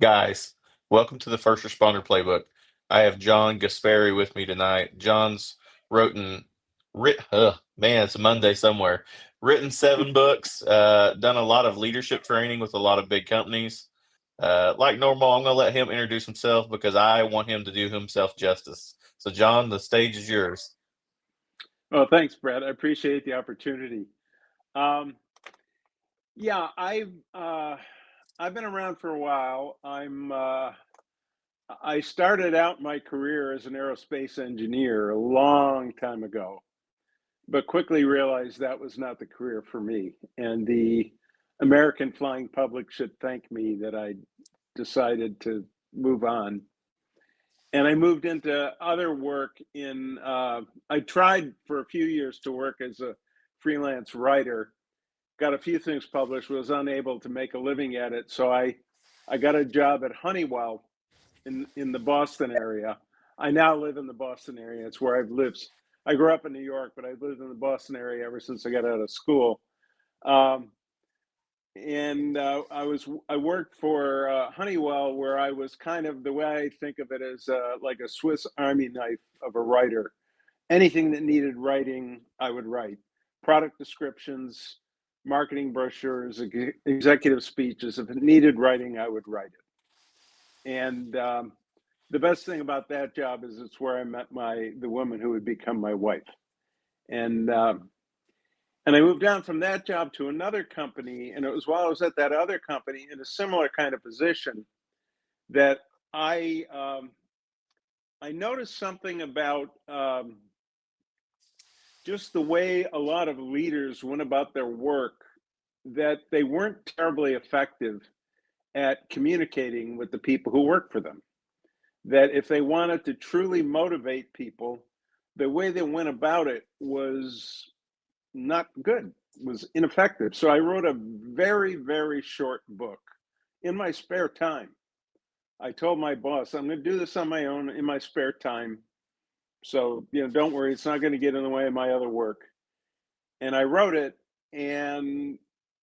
Guys, welcome to the First Responder Playbook. I have John Guaspari with me tonight. John's written, man, it's a Monday somewhere. Written 7 books, done a lot of leadership training with a lot of big companies. Like normal, I'm going to let him introduce himself because I want him to do himself justice. So, John, the stage is yours. Well, thanks, Brett. I appreciate the opportunity. Um, yeah, I've been around for a while. I started out my career as an aerospace engineer a long time ago, but quickly realized that was not the career for me. And the American flying public should thank me that I decided to move on. And I moved into other work I tried for a few years to work as a freelance writer, got a few things published, was unable to make a living at it. So I got a job at Honeywell in the Boston area. I now live in the Boston area. It's where I've lived. I grew up in New York, but I've lived in the Boston area ever since I got out of school. Um, and I worked for Honeywell, where I was kind of, the way I think of it, as like a Swiss Army knife of a writer. Anything that needed writing, I would write. Product descriptions, marketing brochures, executive speeches. If it needed writing, I would write it. And the best thing about that job is it's where I met the woman who would become my wife. And and I moved down from that job to another company, and it was while I was at that other company in a similar kind of position that I um, I noticed something about just the way a lot of leaders went about their work, that they weren't terribly effective at communicating with the people who work for them. That if they wanted to truly motivate people, the way they went about it was not good, was ineffective. So I wrote a very, very short book in my spare time. I told my boss, I'm going to do this on my own in my spare time. So, don't worry, it's not going to get in the way of my other work. And I wrote it, and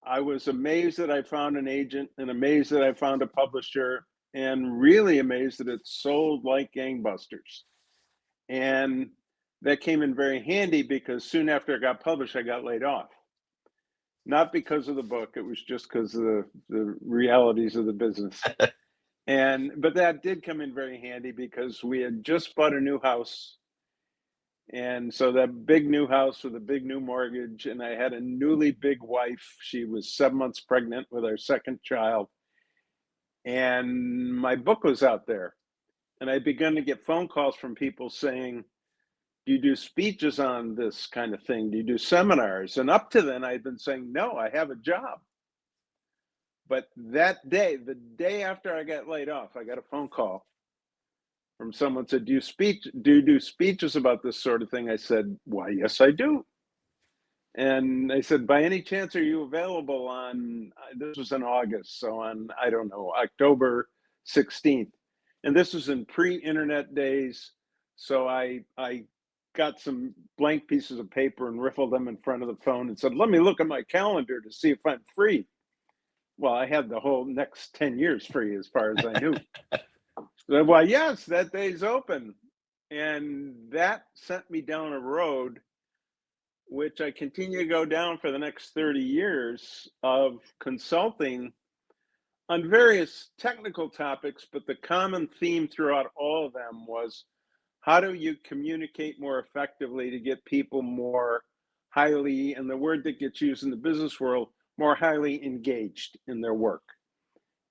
I was amazed that I found an agent, and amazed that I found a publisher, and really amazed that it sold like gangbusters. And that came in very handy because soon after it got published, I got laid off. Not because of the book, it was just because of the realities of the business. But that did come in very handy because we had just bought a new house. And so that big new house with a big new mortgage, and I had a newly big wife. She was 7 months pregnant with our second child. And my book was out there. And I began to get phone calls from people saying, do you do speeches on this kind of thing? Do you do seminars? And up to then, I'd been saying, no, I have a job. But that day, the day after I got laid off, I got a phone call from someone said, do you do speeches about this sort of thing? I said, why, yes, I do. And they said, by any chance, are you available on, this was in August, so on, I don't know, October 16th. And this was in pre-internet days. So I got some blank pieces of paper and riffled them in front of the phone and said, let me look at my calendar to see if I'm free. Well, I had the whole next 10 years free as far as I knew. So, well, yes, that day's open. And that sent me down a road which I continue to go down for the next 30 years of consulting on various technical topics. But the common theme throughout all of them was, how do you communicate more effectively to get people more highly, and the word that gets used in the business world, more highly engaged in their work?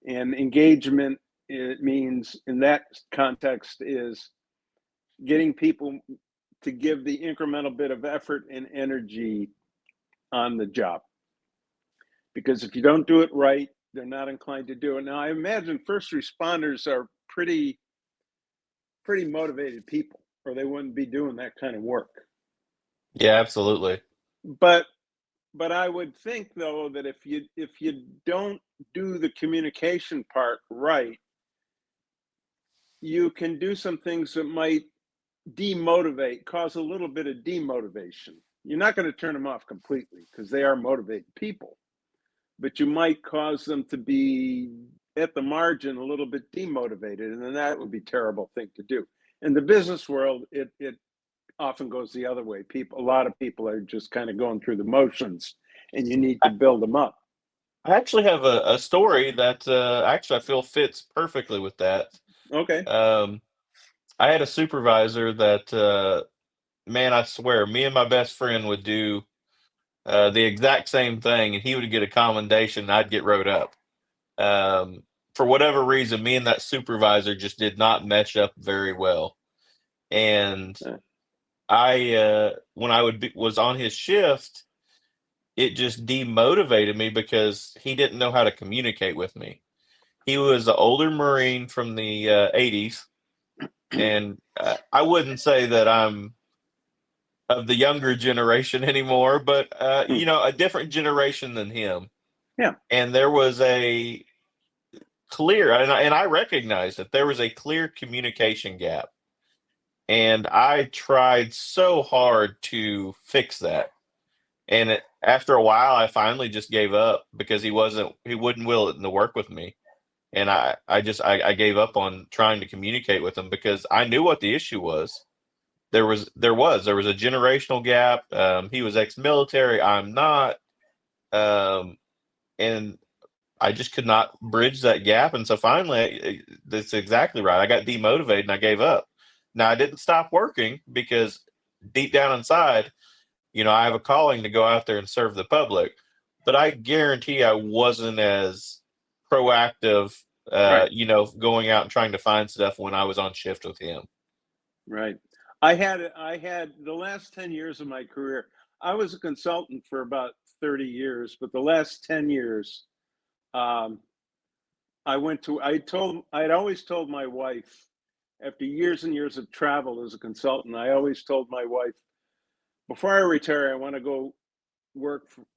And engagement, it means in that context, is getting people to give the incremental bit of effort and energy on the job. Because if you don't do it right, they're not inclined to do it. Now, I imagine first responders are pretty motivated people, or they wouldn't be doing that kind of work. Yeah, absolutely. But I would think, though, that if you don't do the communication part right, you can do some things that might demotivate, cause a little bit of demotivation. You're not going to turn them off completely because they are motivated people, but you might cause them to be at the margin a little bit demotivated, and then that would be a terrible thing to do. In the business world, it often goes the other way. A lot of people are just kind of going through the motions, and you need to build them up. I actually have a story that actually I feel fits perfectly with that. Okay. Um, I had a supervisor that, man, I swear, me and my best friend would do the exact same thing, and he would get a commendation, and I'd get wrote up. Um, for whatever reason, me and that supervisor just did not mesh up very well. And when was on his shift, it just demotivated me because he didn't know how to communicate with me. He was an older Marine from the 80s, and I wouldn't say that I'm of the younger generation anymore, but a different generation than him. Yeah. And there was a clear, and I recognized that there was a clear communication gap. And I tried so hard to fix that. And after a while, I finally just gave up because he wouldn't willing to work with me. And I gave up on trying to communicate with him because I knew what the issue was. There was a generational gap. He was ex-military. I'm not. And I just could not bridge that gap. And so finally, that's exactly right. I got demotivated and I gave up. Now, I didn't stop working because deep down inside, I have a calling to go out there and serve the public. But I guarantee I wasn't as proactive, Right. going out and trying to find stuff when I was on shift with him. Right. I had the last 10 years of my career. I was a consultant for about 30 years, but the last 10 years, um, I'd always told my wife, after years and years of travel as a consultant, I always told my wife, before I retire, I want to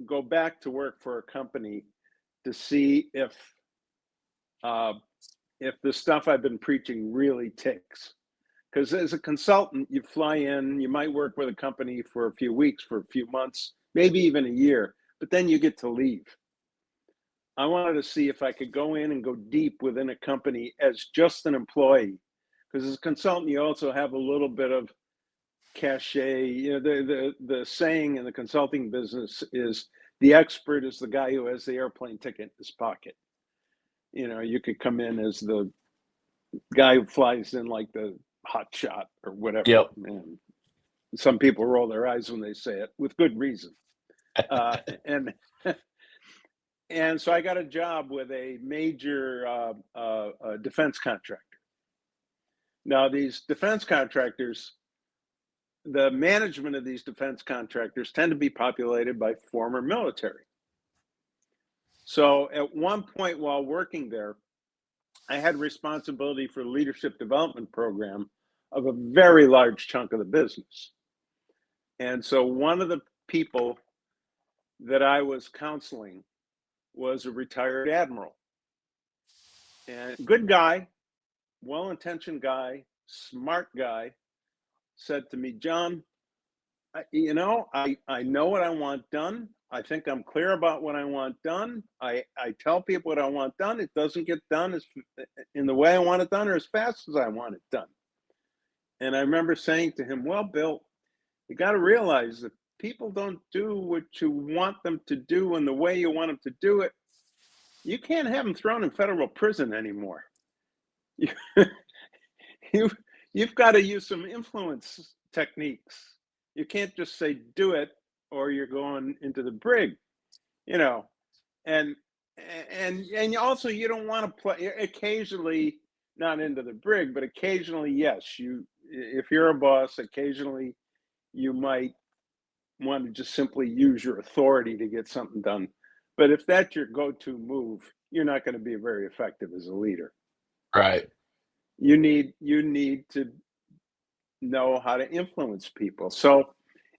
go back to work for a company to see uh, if the stuff I've been preaching really ticks. Because as a consultant, you fly in, you might work with a company for a few weeks, for a few months, maybe even a year, but then you get to leave. I wanted to see if I could go in and go deep within a company as just an employee. Because as a consultant, you also have a little bit of cachet. The saying in the consulting business is the expert is the guy who has the airplane ticket in his pocket. You could come in as the guy who flies in like the hot shot or whatever. Yep. And some people roll their eyes when they say it with good reason. And and so I got a job with a major defense contractor. Now, these defense contractors, the management of these defense contractors tend to be populated by former military. So at one point while working there, I had responsibility for the leadership development program of a very large chunk of the business. And so one of the people that I was counseling was a retired admiral. And good guy, well-intentioned guy, smart guy, said to me, John, I know what I want done. I think I'm clear about what I want done. I tell people what I want done. It doesn't get done in the way I want it done or as fast as I want it done. And I remember saying to him, well, Bill, you got to realize that people don't do what you want them to do in the way you want them to do it. You can't have them thrown in federal prison anymore. You've got to use some influence techniques. You can't just say do it or you're going into the brig, and also you don't want to play occasionally, not into the brig, but occasionally, yes, if you're a boss, occasionally you might want to just simply use your authority to get something done. But if that's your go-to move, you're not going to be very effective as a leader. Right. You need to know how to influence people. So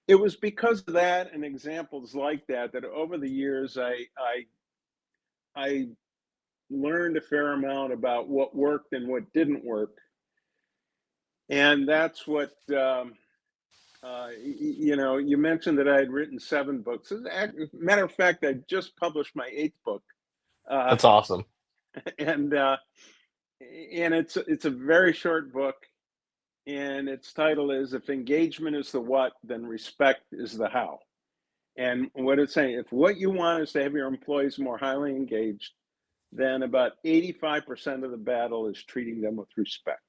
it was because of that and examples like that over the years I learned a fair amount about what worked and what didn't work. And that's what you mentioned that I had written 7 books. As a matter of fact, I just published my 8th book. That's awesome. and it's a very short book, and its title is "If Engagement is the What, Then Respect is the How." And what it's saying, if what you want is to have your employees more highly engaged, then about 85% of the battle is treating them with respect.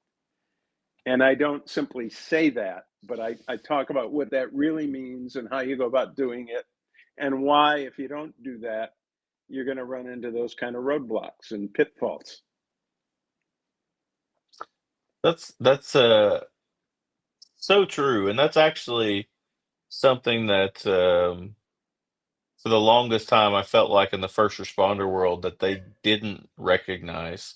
And I don't simply say that, but I talk about what that really means and how you go about doing it, and why, if you don't do that, you're going to run into those kind of roadblocks and pitfalls. That's so true, and that's actually something that for the longest time I felt like in the first responder world that they didn't recognize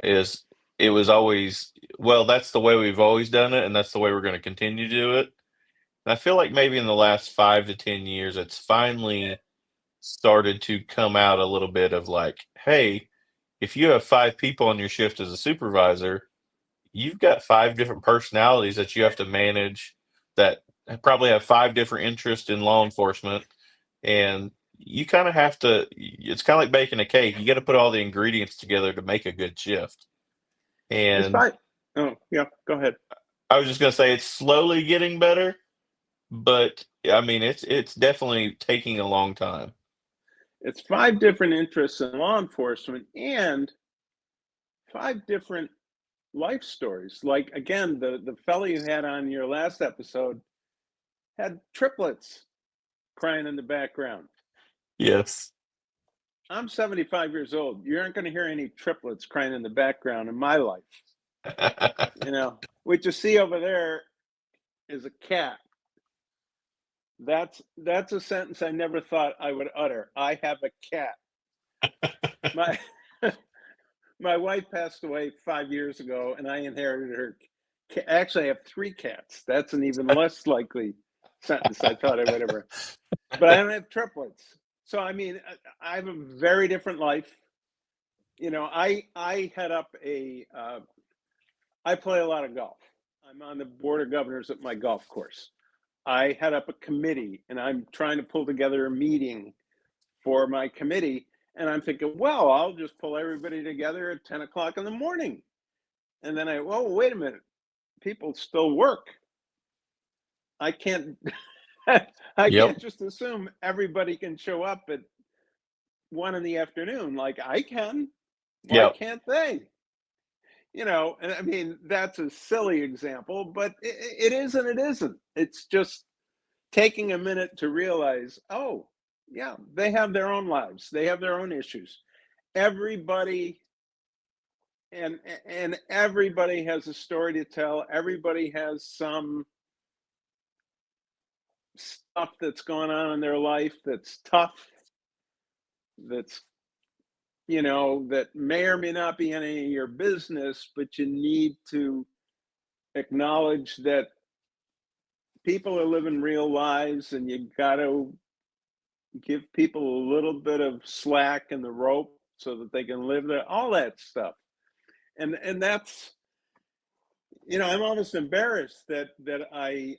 is it was always, well, that's the way we've always done it, and that's the way we're going to continue to do it. And I feel like maybe in the last 5 to 10 years, it's finally started to come out a little bit of like, hey, if you have 5 people on your shift as a supervisor, you've got 5 different personalities that you have to manage that probably have 5 different interests in law enforcement. And you kind of have to, it's kind of like baking a cake. You got to put all the ingredients together to make a good shift. It's And fine. Oh, yeah, go ahead. I was just going to say it's slowly getting better, but I mean, it's definitely taking a long time. It's 5 different interests in law enforcement and 5 different life stories. Like, again, the fellow you had on your last episode had triplets crying in the background. Yes. I'm 75 years old. You aren't going to hear any triplets crying in the background in my life. What you see over there is a cat. That's a sentence I never thought I would utter. I have a cat. My my wife passed away 5 years ago, and I inherited her. Actually, I have 3 cats. That's an even less likely sentence I thought I would ever. But I don't have triplets. So I mean, I have a very different life. I head up I play a lot of golf. I'm on the board of governors at my golf course. I head up a committee, and I'm trying to pull together a meeting for my committee. And I'm thinking, well, I'll just pull everybody together at 10 o'clock in the morning. And then wait a minute. People still work. I can't, I Yep. can't just assume everybody can show up at 1 in the afternoon like I can. Why Yep. can't they? And I mean, that's a silly example, but it is and it isn't. It's just taking a minute to realize, oh, yeah, they have their own lives, they have their own issues. Everybody and everybody has a story to tell. Everybody has some stuff that's going on in their life that's tough, that's that may or may not be any of your business, but you need to acknowledge that people are living real lives, and you got to give people a little bit of slack in the rope so that they can live there, all that stuff. And that's, I'm almost embarrassed that I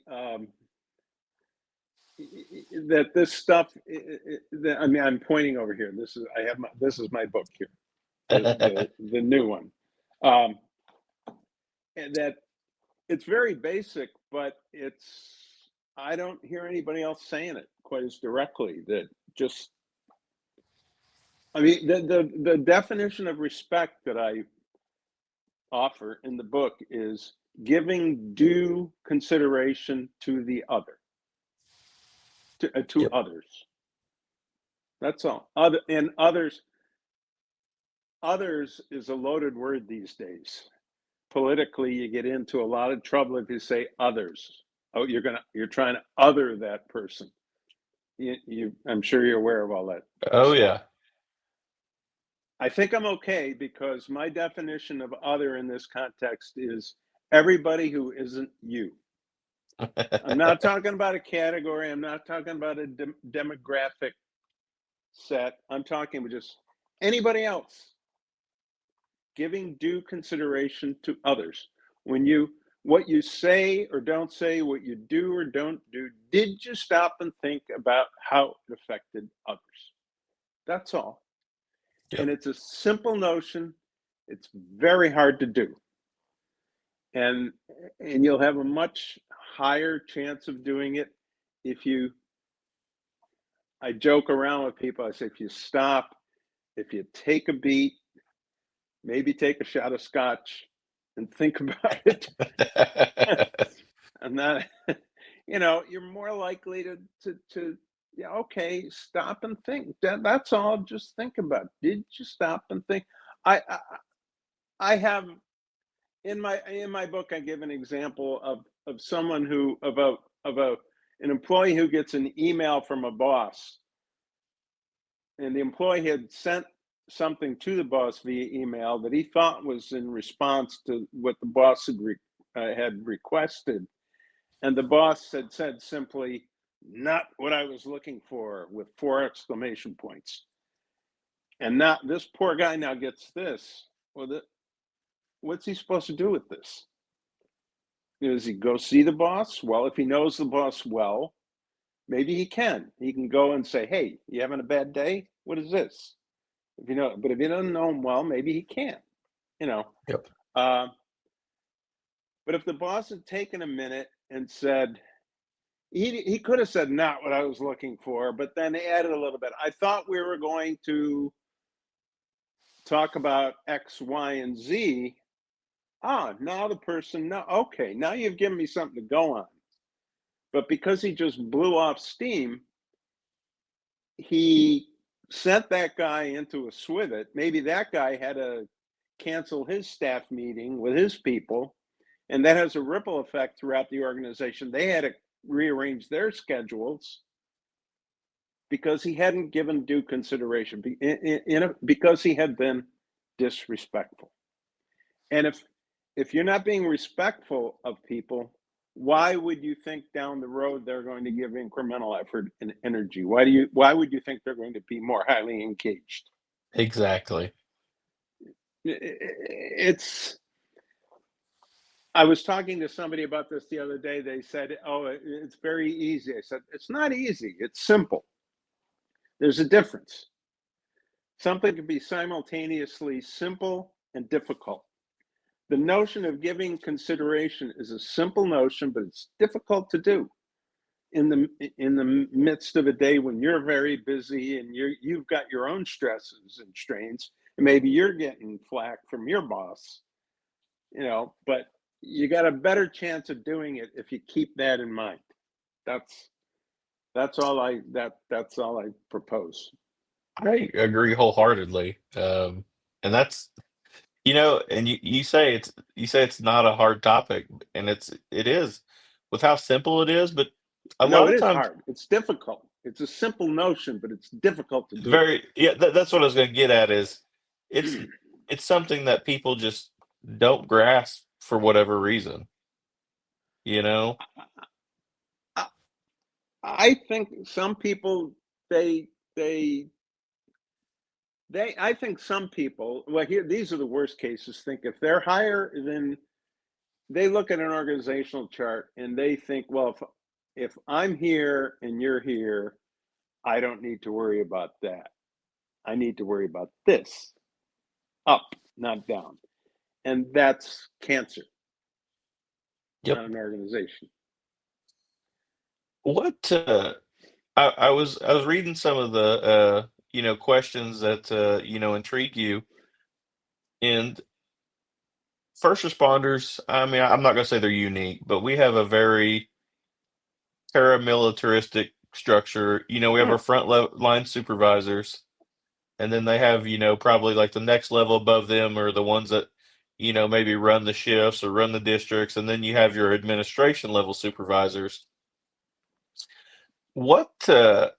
that this stuff that, I mean, I'm pointing over here. This is my book here, the new one. And that it's very basic, but I don't hear anybody else saying it quite as directly. That just, I mean, the definition of respect that I offer in the book is giving due consideration to the other, to Yep. others. That's all. Others is a loaded word these days. Politically, you get into a lot of trouble if you say others. Oh, you're trying to other that person. I'm sure you're aware of all that Oh stuff. yeah. I think I'm okay, because my definition of other in this context is everybody who isn't you. I'm not talking about a category. I'm not talking about a demographic set. I'm talking about just anybody else. Giving due consideration to others. What you say or don't say, what you do or don't do, did you stop and think about how it affected others? That's all. Yep. And it's a simple notion. It's very hard to do. And you'll have a much higher chance of doing it if you, I joke around with people. I say, if you stop, if you take a beat, maybe take a shot of scotch and think about it. And that, you're more likely to yeah, okay, stop and think. That's all. Just think about it. Did you stop and think? I, I I have in my book, I give an example of someone who of a an employee who gets an email from a boss, and the employee had sent something to the boss via email that he thought was in response to what the boss had requested, and the boss had said simply, "Not what I was looking for," with 4 exclamation points. And now this poor guy now gets this. Well, what's he supposed to do with this? Does he go see the boss? Well, if he knows the boss well, maybe he can. He can go and say, "Hey, you having a bad day? What is this?" But if you don't know him well, maybe he can't. You know. Yep. Uh, but if the boss had taken a minute and said, he could have said, "Not what I was looking for," but then added a little bit. I thought we were going to talk about X, Y, and Z. Now the person, no, okay, now you've given me something to go on. But because he just blew off steam, he sent that guy into a swivet. Maybe that guy had to cancel his staff meeting with his people, and that has a ripple effect throughout the organization. They had to rearrange their schedules because he hadn't given due consideration, because he had been disrespectful. And if you're not being respectful of people, why would you think down the road they're going to give incremental effort and energy? Why would you think they're going to be more highly engaged? Exactly. I was talking to somebody about this the other day. They said, "Oh, it's very easy." I said, "It's not easy. It's simple. There's a difference. Something can be simultaneously simple and difficult. The notion of giving consideration is a simple notion, but it's difficult to do in the midst of a day when you're very busy and you've got your own stresses and strains, and maybe you're getting flack from your boss, but you got a better chance of doing it if you keep that in mind. That's all I propose. I agree wholeheartedly. And that's, and you say it's not a hard topic, and it is with how simple it is, but a No, lot it of is times hard. It's difficult. It's a simple notion, but it's difficult to do. that's what I was going to get at is it's it's something that people just don't grasp for whatever reason, you know? I, I think some people they they I think some people, well, here, these are the worst cases, think if they're higher than, they look at an organizational chart and they think, well, if I'm here and you're here, I don't need to worry about that. I need to worry about this, up, not down. And that's cancer Yep. on an organization. What I was reading some of the questions that intrigue you, and first responders, I mean, I'm not going to say they're unique, but we have a very paramilitaristic structure. We have our line supervisors, and then they have, probably like the next level above them are the ones that, maybe run the shifts or run the districts, and then you have your administration level supervisors. What's the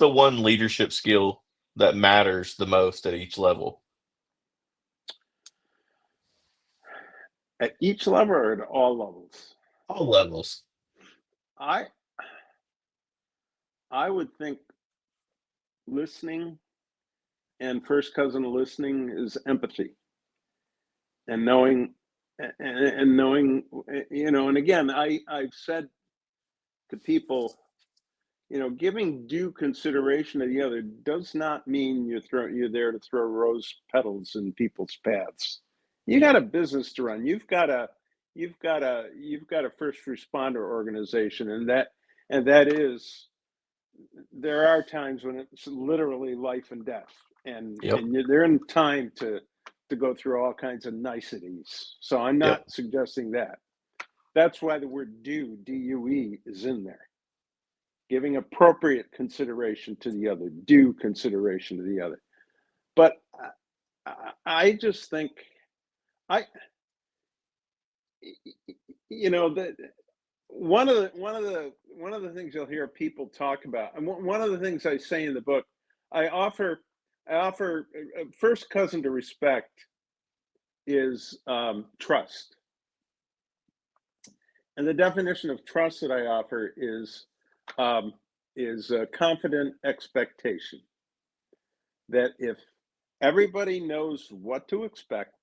one leadership skill that matters the most at each level? At each level or at all levels? All levels. I I would think listening, and first cousin to listening is empathy, and knowing, and again, I've said to people, giving due consideration to the other does not mean you're there to throw rose petals in people's paths. You got a business to run. You've got a first responder organization, and that is, there are times when it's literally life and death, and Yep. they're in time to go through all kinds of niceties. So I'm not Yep. suggesting that. That's why the word due, D-U-E, is in there. Giving appropriate consideration to the other, due consideration to the other. But I just think, that one of the things you'll hear people talk about, and one of the things I say in the book, I offer a first cousin to respect is trust. And the definition of trust that I offer is confident expectation. That if everybody knows what to expect,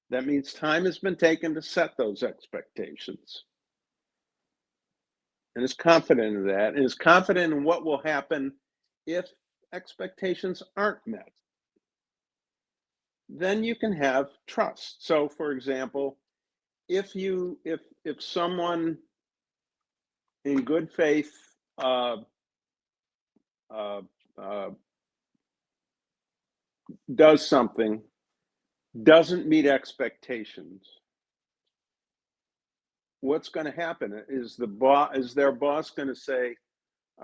that means time has been taken to set those expectations. And is confident in that, and is confident in what will happen if expectations aren't met. Then you can have trust. So, for example, if someone in good faith does something, doesn't meet expectations, what's going to happen is their boss going to say,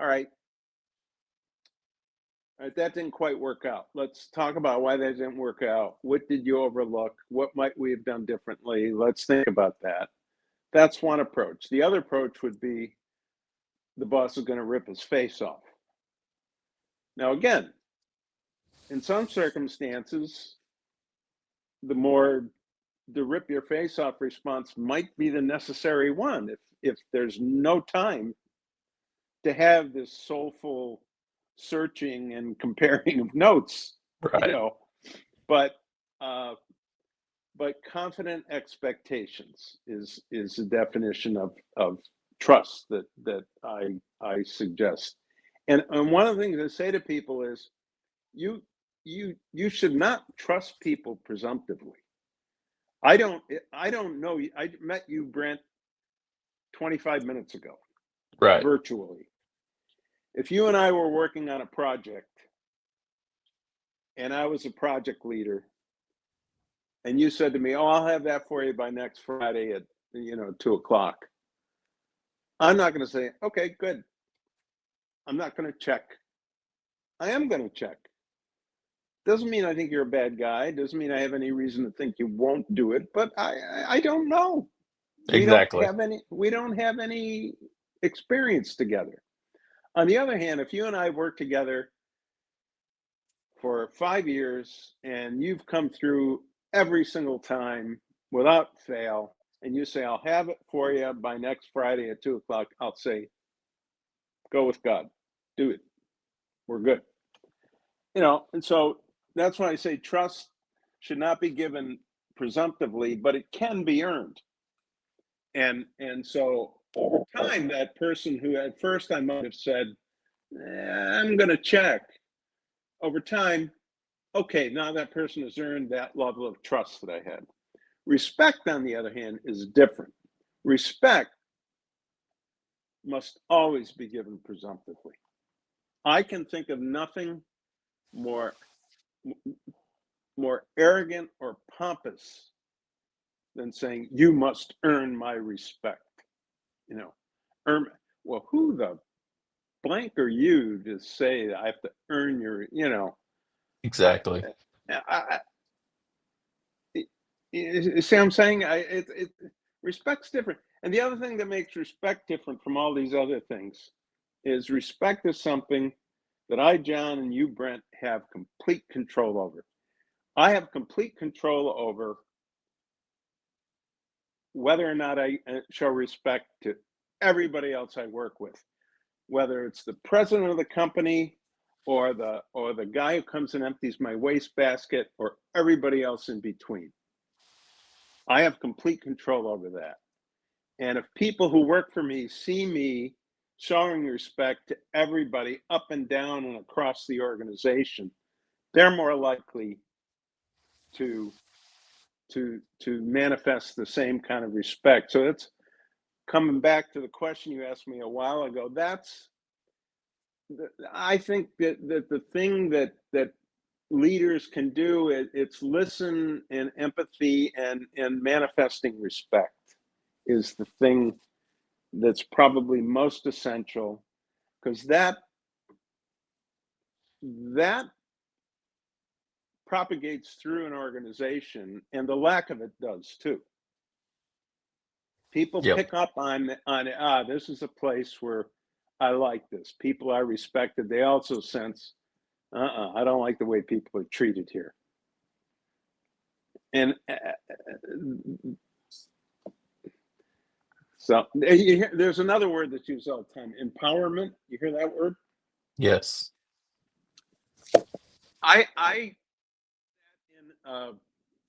all right, that didn't quite work out. Let's talk about why that didn't work out. What did you overlook? What might we have done differently? Let's think about that. That's one approach. The other approach would be the boss is going to rip his face off. Now, again, in some circumstances, the rip your face off response might be the necessary one if there's no time to have this soulful searching and comparing of notes, Right. But confident expectations is the definition of trust that I suggest. And one of the things I say to people is, you should not trust people presumptively. I don't know. I met you, Brent, 25 minutes ago, Right. virtually. If you and I were working on a project and I was a project leader and you said to me, "Oh, I'll have that for you by next Friday at 2:00," I'm not going to say, "Okay, good." I'm not going to check. I am going to check. Doesn't mean I think you're a bad guy. Doesn't mean I have any reason to think you won't do it. But I don't know. Exactly. We don't have any experience together. On the other hand, if you and I work together for 5 years and you've come through every single time without fail, and you say, "I'll have it for you by next Friday at 2:00," I'll say, "Go with God. Do it. We're good." And so that's why I say trust should not be given presumptively, but it can be earned. And so over time, that person who at first I might have said, I'm going to check, over time, okay, now that person has earned that level of trust that I had. Respect, on the other hand, is different. Respect must always be given presumptively. I can think of nothing more arrogant or pompous than saying, "You must earn my respect." Well, who the blank are you to say that I have to earn your, Exactly. you see what I'm saying? Respect's different. And the other thing that makes respect different from all these other things is respect is something that I, John, and you, Brent, have complete control over. I have complete control over whether or not I show respect to everybody else I work with, whether it's the president of the company or the guy who comes and empties my wastebasket or everybody else in between. I have complete control over that. And if people who work for me see me showing respect to everybody up and down and across the organization, they're more likely to manifest the same kind of respect. So it's coming back to the question you asked me a while ago. I think that the thing that leaders can do, it's listen and empathy and manifesting respect is the thing that's probably most essential, because that propagates through an organization, and the lack of it does too. People Yep. pick up on this is a place where I like this. People are respected. They also sense, I don't like the way people are treated here. And so there's another word that's used all the time: empowerment. You hear that word? Yes. I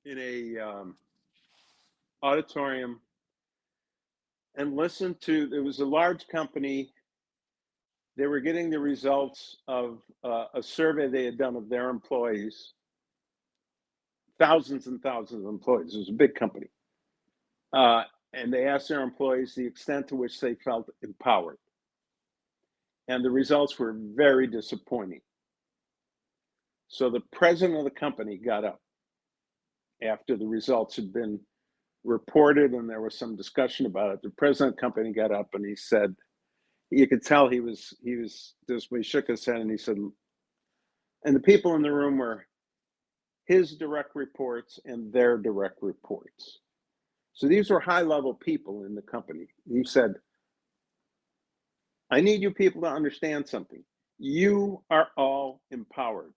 in a auditorium and listened to. There was a large company. They were getting the results of a survey they had done of their employees. Thousands and thousands of employees. It was a big company. And they asked their employees the extent to which they felt empowered. And the results were very disappointing. So the president of the company got up after the results had been reported and there was some discussion about it. The president of the company got up and he said, you could tell he was this, he shook his head and he said, and the people in the room were his direct reports and their direct reports. So these were high-level people in the company. He said, I need you people to understand something. You are all empowered.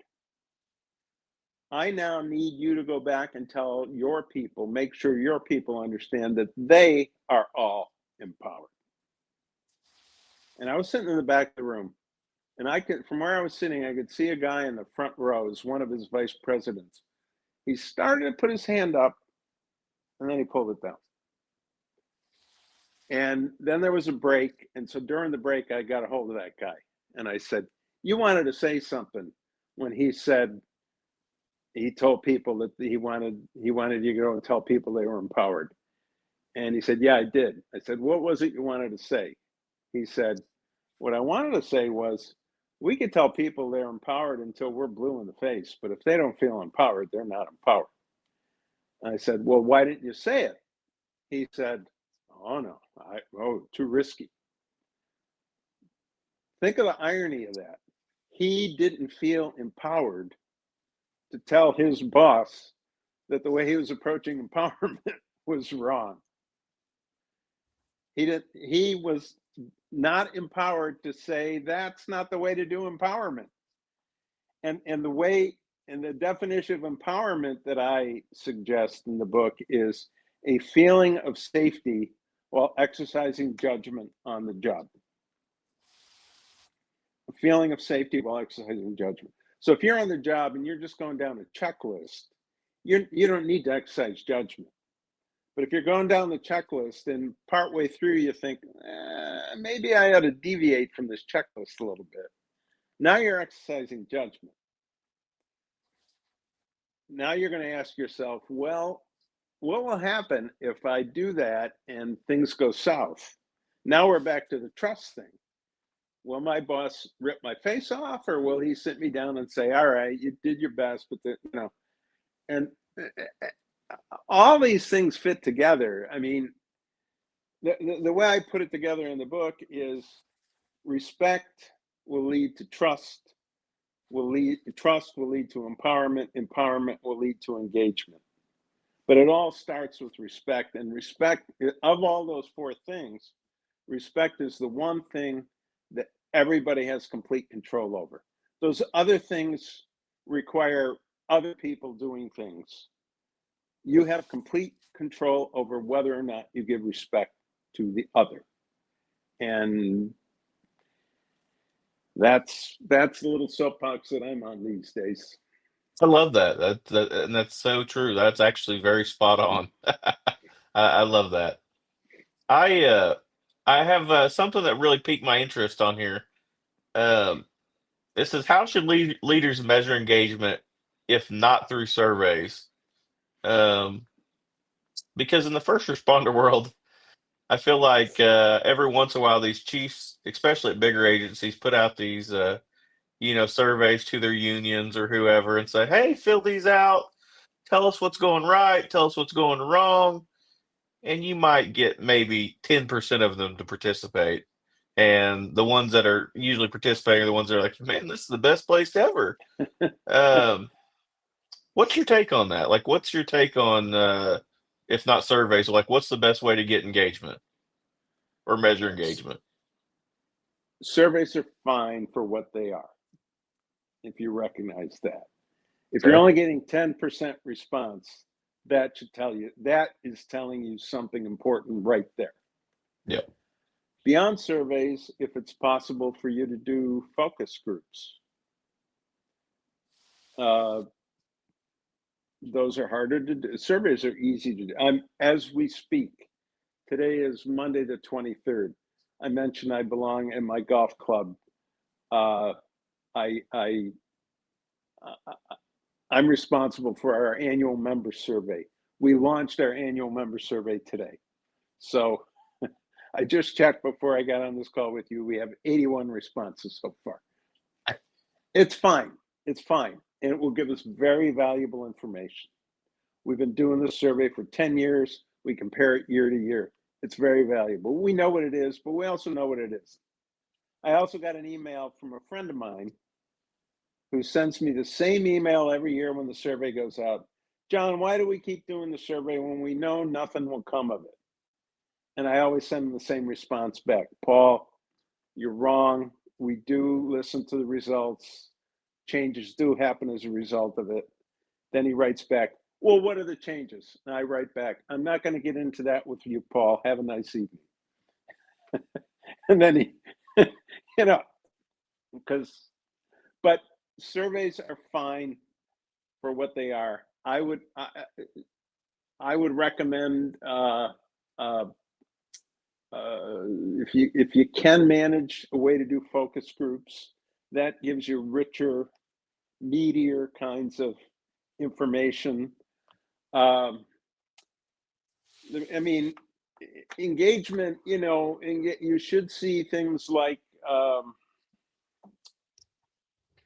I now need you to go back and tell your people, make sure your people understand that they are all empowered. And I was sitting in the back of the room, and I could, from where I was sitting, I could see a guy in the front row as one of his vice presidents. He started to put his hand up, and then he pulled it down. And then there was a break. And so during the break, I got a hold of that guy. And I said, you wanted to say something when he said, he told people that he wanted you to go and tell people they were empowered. And he said, yeah, I did. I said, what was it you wanted to say? He said, what I wanted to say was, we could tell people they're empowered until we're blue in the face. But if they don't feel empowered, they're not empowered. And I said, well, why didn't you say it? He said, oh, no, too risky. Think of the irony of that. He didn't feel empowered to tell his boss that the way he was approaching empowerment was wrong. He was not empowered to say that's not the way to do empowerment. And the definition of empowerment that I suggest in the book is a feeling of safety while exercising judgment on the job. A feeling of safety while exercising judgment. So if you're on the job and you're just going down a checklist, you don't need to exercise judgment. But if you're going down the checklist and partway through you think, maybe I ought to deviate from this checklist a little bit, now you're exercising judgment. Now you're going to ask yourself, well, what will happen if I do that and things go south? Now we're back to the trust thing. Will my boss rip my face off, or will he sit me down and say, all right, you did your best, but and all these things fit together. I mean, the way I put it together in the book is respect will lead to trust, trust will lead to empowerment, empowerment will lead to engagement. But it all starts with respect, and respect, of all those four things, respect is the one thing that everybody has complete control over. Those other things require other people doing things. You have complete control over whether or not you give respect to the other. And that's the little soapbox that I'm on these days. I love that. And that's so true. That's actually very spot on. I love that. I I have something that really piqued my interest on here. Um, this is how should leaders measure engagement if not through surveys? Um, because in the first responder world, I feel like every once in a while these chiefs, especially at bigger agencies, put out these surveys to their unions or whoever and say, "Hey, fill these out. Tell us what's going right. Tell us what's going wrong." And you might get maybe 10% of them to participate. And the ones that are usually participating are the ones that are like, "Man, this is the best place ever." Um, what's your take on that? Like, what's your take on, if not surveys, like, what's the best way to get engagement or measure engagement? Surveys are fine for what they are, if you recognize that. If you're Okay. only getting 10% response, that should tell you, that is telling you something important right there. Yeah. Beyond surveys, if it's possible for you to do focus groups, uh, those are harder to do. Surveys are easy to do. As we speak, today is Monday the 23rd. I mentioned I belong in my golf club. Uh, I, I, I'm responsible for our annual member survey. We launched our annual member survey today. So I just checked before I got on this call with you. We have 81 responses so far. It's fine. It's fine. And it will give us very valuable information. We've been doing this survey for 10 years. We compare it year to year. It's very valuable. We know what it is, but we also know what it is. I also got an email from a friend of mine who sends me the same email every year when the survey goes out. John, why do we keep doing the survey when we know nothing will come of it? And I always send him the same response back. Paul, you're wrong. We do listen to the results. Changes do happen as a result of it. Then he writes back, well, what are the changes? And I write back, I'm not going to get into that with you, Paul. Have a nice evening. And then he, you know, because, but surveys are fine for what they are. I would recommend uh, if you can manage a way to do focus groups, that gives you richer, meatier kinds of information. Um, I mean, engagement. You should see things like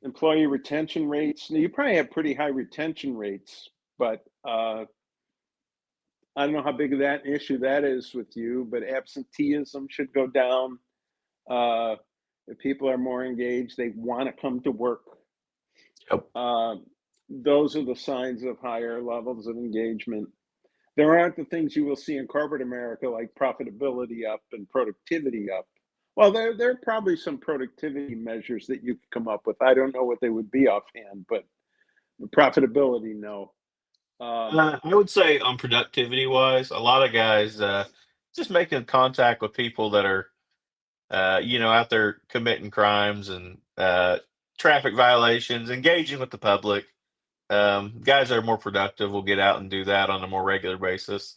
employee retention rates. Now, you probably have pretty high retention rates, but I don't know how big of that issue that is with you. But absenteeism should go down. Uh, if people are more engaged, they want to come to work. Yep. Uh, those are the signs of higher levels of engagement. There aren't the things you will see in corporate America like profitability up and productivity up. Well, there are probably some productivity measures that you could come up with. I don't know what they would be offhand, but profitability, no. Um, I would say on productivity wise, a lot of guys just making contact with people that are out there committing crimes and traffic violations, engaging with the public. Guys that are more productive will get out and do that on a more regular basis.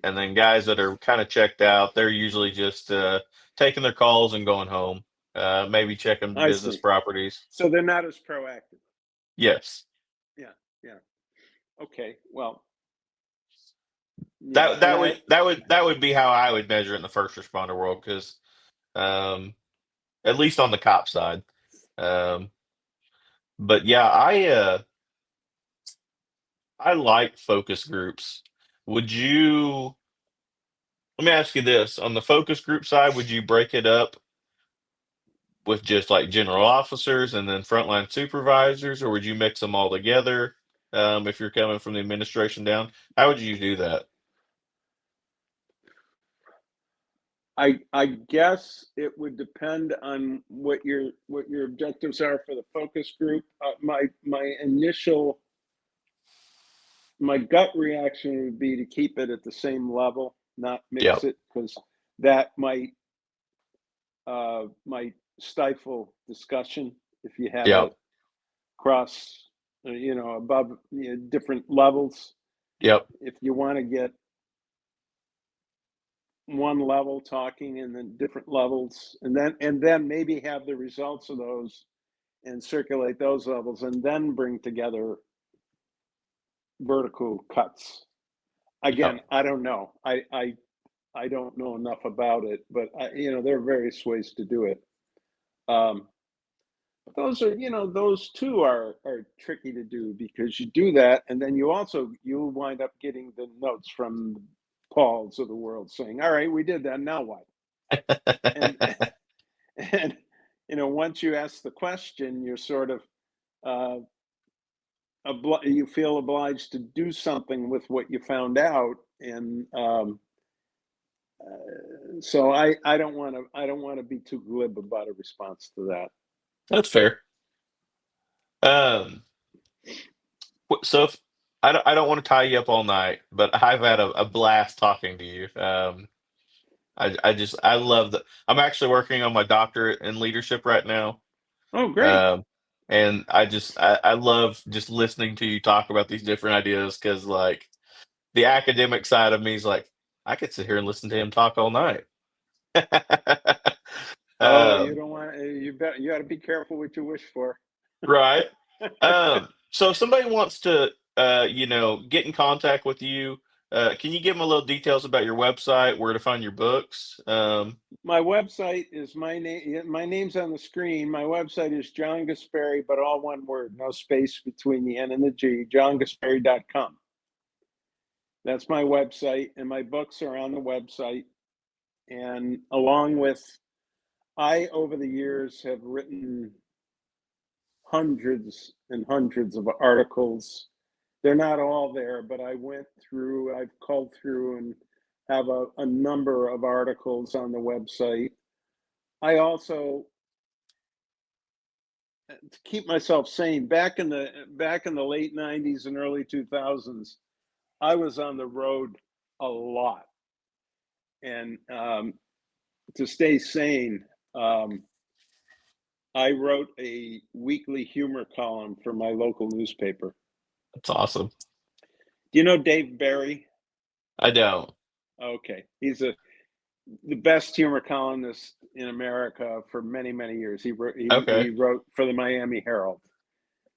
And then guys that are kind of checked out, they're usually just taking their calls and going home, maybe checking I business see. properties. So they're not as proactive. Yes, Yeah, yeah. Okay. Well, yeah, that and that would that would be how I would measure it in the first responder world because um, at least on the cop side. Um, but yeah, I like focus groups. Would you? Let me ask you this: on the focus group side, would you break it up with just like general officers and then frontline supervisors, or would you mix them all together? If you're coming from the administration down, how would you do that? I guess it would depend on what your objectives are for the focus group. My gut reaction would be to keep it at the same level, not mix Yep, it, because that might stifle discussion if you have yep, it cross, above, different levels. yep, If you want to get one level talking in the different levels, and then maybe have the results of those and circulate those levels, and then bring together vertical cuts. Again, Yep. I don't know. I don't know enough about it, but there are various ways to do it. Those are, those two are tricky to do, because you do that, and then you'll wind up getting the notes from Pauls of the world saying, "All right, we did that. Now what?" And and once you ask the question, you're sort of uh, you feel obliged to do something with what you found out, and so I don't want to be too glib about a response to that. That's fair. Um, so if, I don't want to tie you up all night, but I've had a blast talking to you. I love that. I'm actually working on my doctorate in leadership right now. Oh, great. Um, and I love just listening to you talk about these different ideas, because like the academic side of me is like, I could sit here and listen to him talk all night. Oh, you um, don't want you got to be careful what you wish for. right. So if somebody wants to, get in contact with you, can you give them a little details about your website, where to find your books? My website is my name. My name's on the screen. My website is John Guaspari, but all one word, no space between the N and the G. JohnGuaspari.com. That's my website, and my books are on the website. And along with, I over the years have written hundreds and hundreds of articles. They're not all there, but I've culled through and have a number of articles on the website. I also, to keep myself sane, back in the late 90s and early 2000s, I was on the road a lot. And to stay sane, um, I wrote a weekly humor column for my local newspaper. That's awesome. Do you know Dave Barry? I don't. Okay, he's the best humor columnist in America for many, many years. He Okay. wrote for the Miami Herald,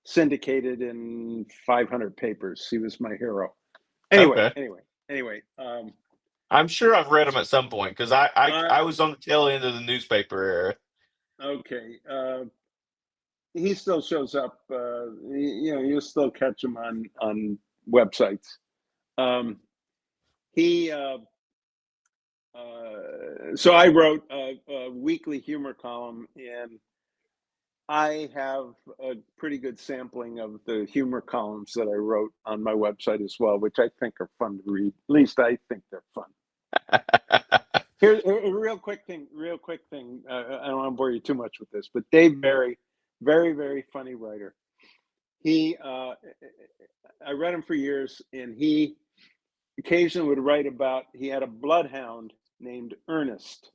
syndicated in 500 papers. He was my hero. Anyway, Okay. anyway, anyway. I'm sure I've read them at some point, because Uh, I was on the tail end of the newspaper era. okay. He still shows up. You'll still catch him on websites. Um, he so I wrote a weekly humor column, and I have a pretty good sampling of the humor columns that I wrote on my website as well, which I think are fun to read. At least I think they're fun. Here's a real quick thing. Real quick thing. I don't want to bore you too much with this, but Dave Barry, very, very funny writer. I read him for years, and he occasionally would write about. He had a bloodhound named Ernest.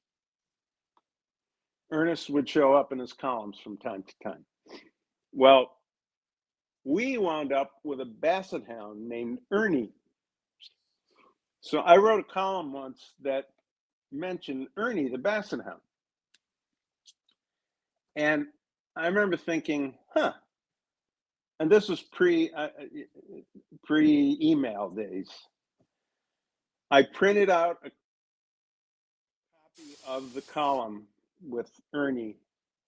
Ernest would show up in his columns from time to time. Well, we wound up with a basset hound named Ernie. So I wrote a column once that mentioned Ernie the basset hound. And I remember thinking, huh. And this was pre email days. I printed out a copy of the column with Ernie,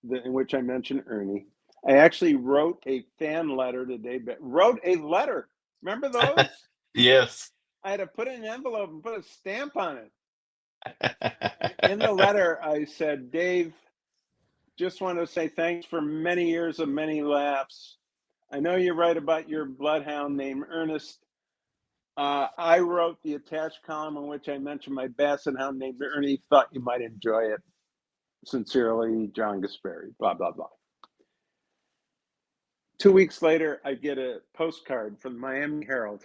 in which I mentioned Ernie. I actually wrote a fan letter to Dave. Wrote a letter. Remember those? Yes. I had to put it in an envelope and put a stamp on it. And in the letter, I said, Dave, just want to say thanks for many years of many laughs. I know you write about your bloodhound named Ernest. I wrote the attached column in which I mentioned my basset hound named Ernie. Thought you might enjoy it. Sincerely, John Guaspari. Blah blah blah. 2 weeks later, I get a postcard from the Miami Herald,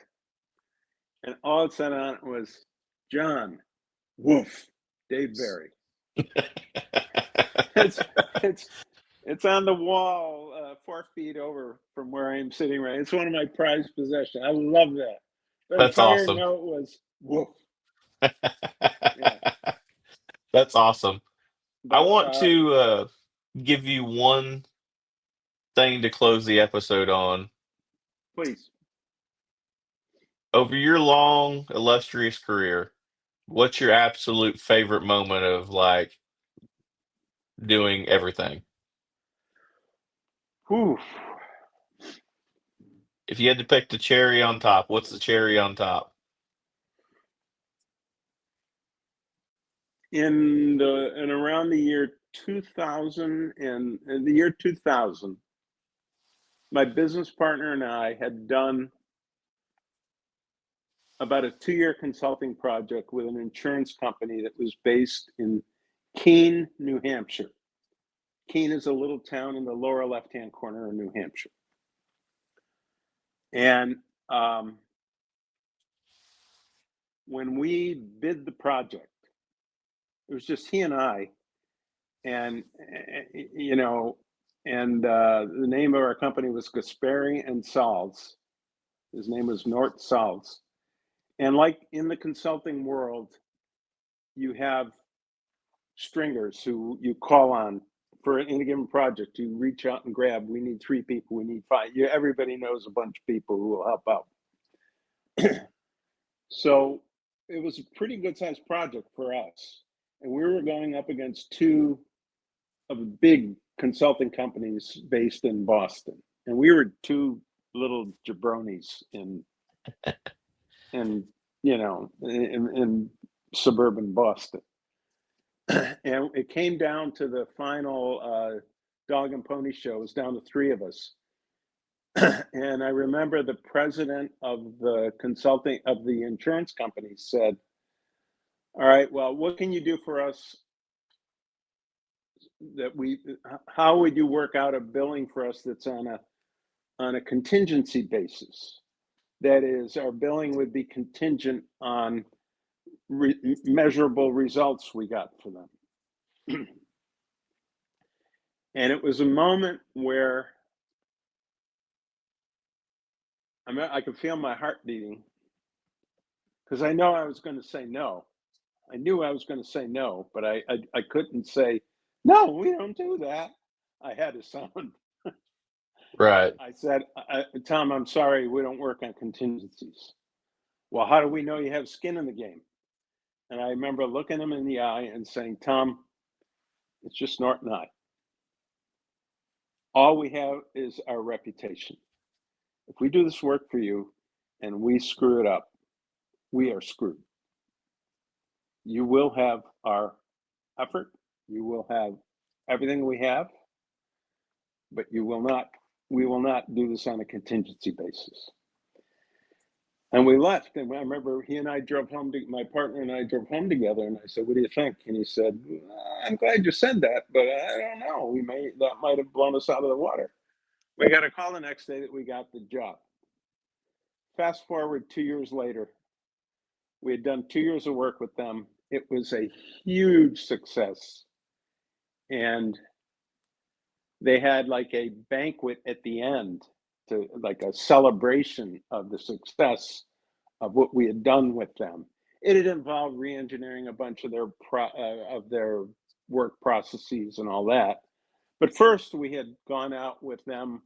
and all it said on it was, John, woof, Dave Barry. It's it's it's on the wall, 4 feet over from where I'm sitting right. It's one of my prized possessions. I love that. The That's entire awesome. note was woof. Yeah. That's awesome. I But want to give you one thing to close the episode on. please. Over your long, illustrious career, what's your absolute favorite moment of like doing everything? Whew. If you had to pick the cherry on top, what's the cherry on top? In around the year 2000, and in the year 2000, my business partner and I had done about a 2-year consulting project with an insurance company that was based in Keene, New Hampshire. Keene is a little town in the lower left-hand corner of New Hampshire. And when we bid the project, it was just he and I, and you know, and the name of our company was Guaspari and Salz. His name was Nort Salz. And like in the consulting world, you have stringers who you call on for any given project. You reach out and grab, we need 3 people, we need 5. Everybody knows a bunch of people who will help out. So it was a pretty good sized project for us. And we were going up against 2 of the big consulting companies based in Boston. And we were 2 little jabronis in in suburban Boston. And it came down to the final dog and pony show. It was down to 3 of us. And I remember the president of the insurance company said, all right, well, what can you do for us how would you work out a billing for us that's on a contingency basis? That is, our billing would be contingent on measurable results we got for them. And it was a moment where I could feel my heart beating, because I know I was going to say no. I knew I was going to say no, but I couldn't say, no, we don't do that. I had to sound. Right. I said, Tom, I'm sorry, we don't work on contingencies. Well, how do we know you have skin in the game? And I remember looking him in the eye and saying, Tom, it's just Nort and I. All we have is our reputation. If we do this work for you and we screw it up, we are screwed. You will have our effort, you will have everything we have, but we will not do this on a contingency basis. And we left, and I remember he and I drove home, my partner and I drove home together, and I said, what do you think? And he said, I'm glad you said that, but I don't know, that might have blown us out of the water. We got a call the next day that we got the job. Fast forward 2 years later, we had done 2 years of work with them. It was a huge success. And they had like a banquet at the end, to like a celebration of the success of what we had done with them. It had involved re-engineering a bunch of their work processes and all that. But first, we had gone out with them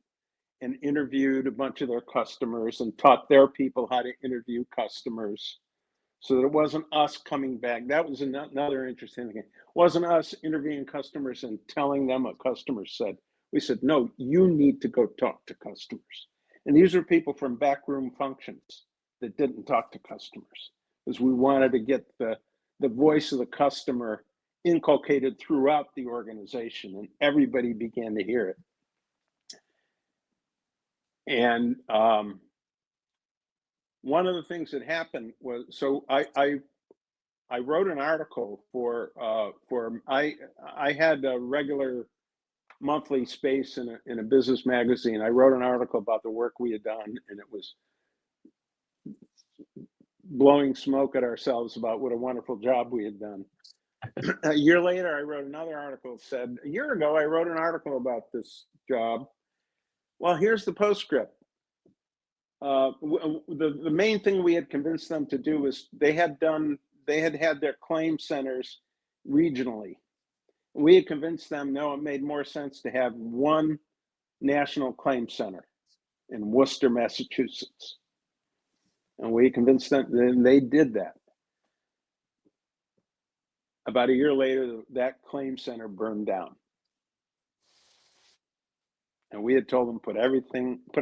and interviewed a bunch of their customers and taught their people how to interview customers, so that it wasn't us coming back. That was another interesting thing. It wasn't us interviewing customers and telling them what customers said. We said, no, you need to go talk to customers. And these are people from backroom functions that didn't talk to customers, because we wanted to get the voice of the customer inculcated throughout the organization, and everybody began to hear it. And one of the things that happened was, so I wrote an article I had a regular monthly space in a business magazine. I wrote an article about the work we had done, and it was blowing smoke at ourselves about what a wonderful job we had done. A year later, I wrote another article that said, a year ago, I wrote an article about this job. Well, here's the postscript. The main thing we had convinced them to do was they had had their claim centers regionally. We had convinced them, no, it made more sense to have one national claim center in Worcester, Massachusetts. And we convinced them, and they did that. About a year later, that claim center burned down. And we had told them, put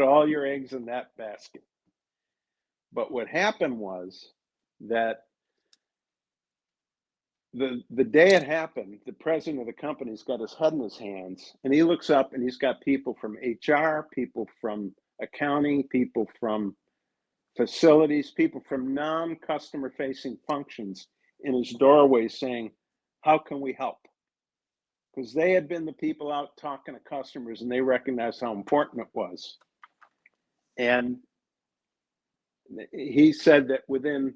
all your eggs in that basket. But what happened was that the day it happened, the president of the company's got his head in his hands, and he looks up and he's got people from HR, people from accounting, people from facilities, people from non-customer facing functions in his doorway saying, how can we help? Because they had been the people out talking to customers and they recognized how important it was. And he said that within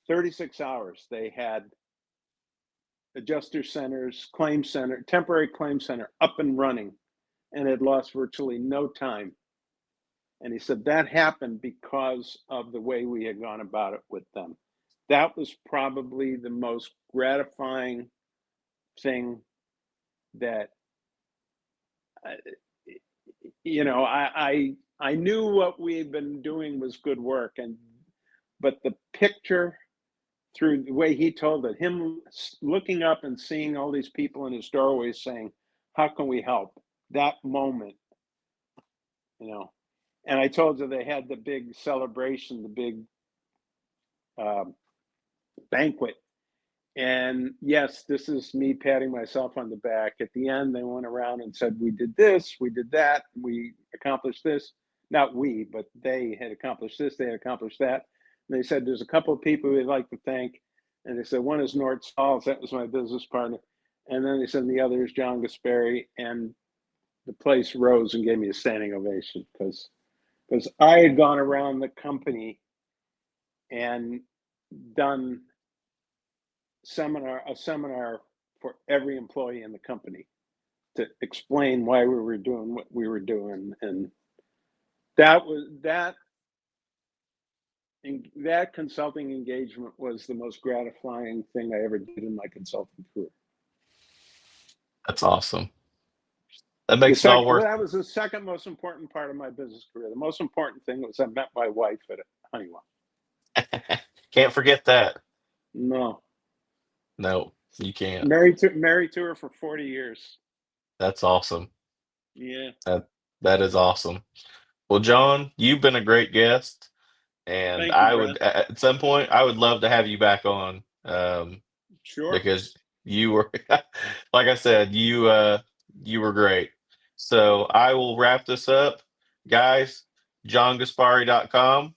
36 hours, they had adjuster centers, claim center, temporary claim center up and running, and had lost virtually no time. And he said that happened because of the way we had gone about it with them. That was probably the most gratifying thing that, I knew what we had been doing was good work, but the picture through the way he told it, him looking up and seeing all these people in his doorway saying, how can we help? That moment, and I told you they had the big celebration, the big banquet. And yes, this is me patting myself on the back. At the end, they went around and said, we did this, we did that, we accomplished this. Not we, but they had accomplished this, they had accomplished that. And they said, there's a couple of people we'd like to thank. And they said, one is Nort Stalls, that was my business partner. And then they said, the other is John Guaspari. And the place rose and gave me a standing ovation because I had gone around the company and done a seminar for every employee in the company to explain why we were doing what we were doing. And that consulting engagement was the most gratifying thing I ever did in my consulting career. That's awesome. That makes it all worth That was the second most important part of my business career. The most important thing was I met my wife at Honeywell. Can't forget that. No, you can't. Married to her for 40 years. That's awesome. Yeah. That is awesome. Well, John, you've been a great guest, and Thank you, I would Brent. at some point I would love to have you back on, Sure. because you were, like I said, you were great. So I will wrap this up, guys. JohnGuaspari.com.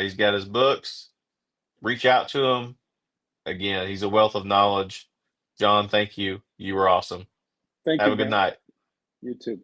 He's got his books. Reach out to him. Again, he's a wealth of knowledge. John, thank you. You were awesome. Thank Have you, a good Brent. night. You too.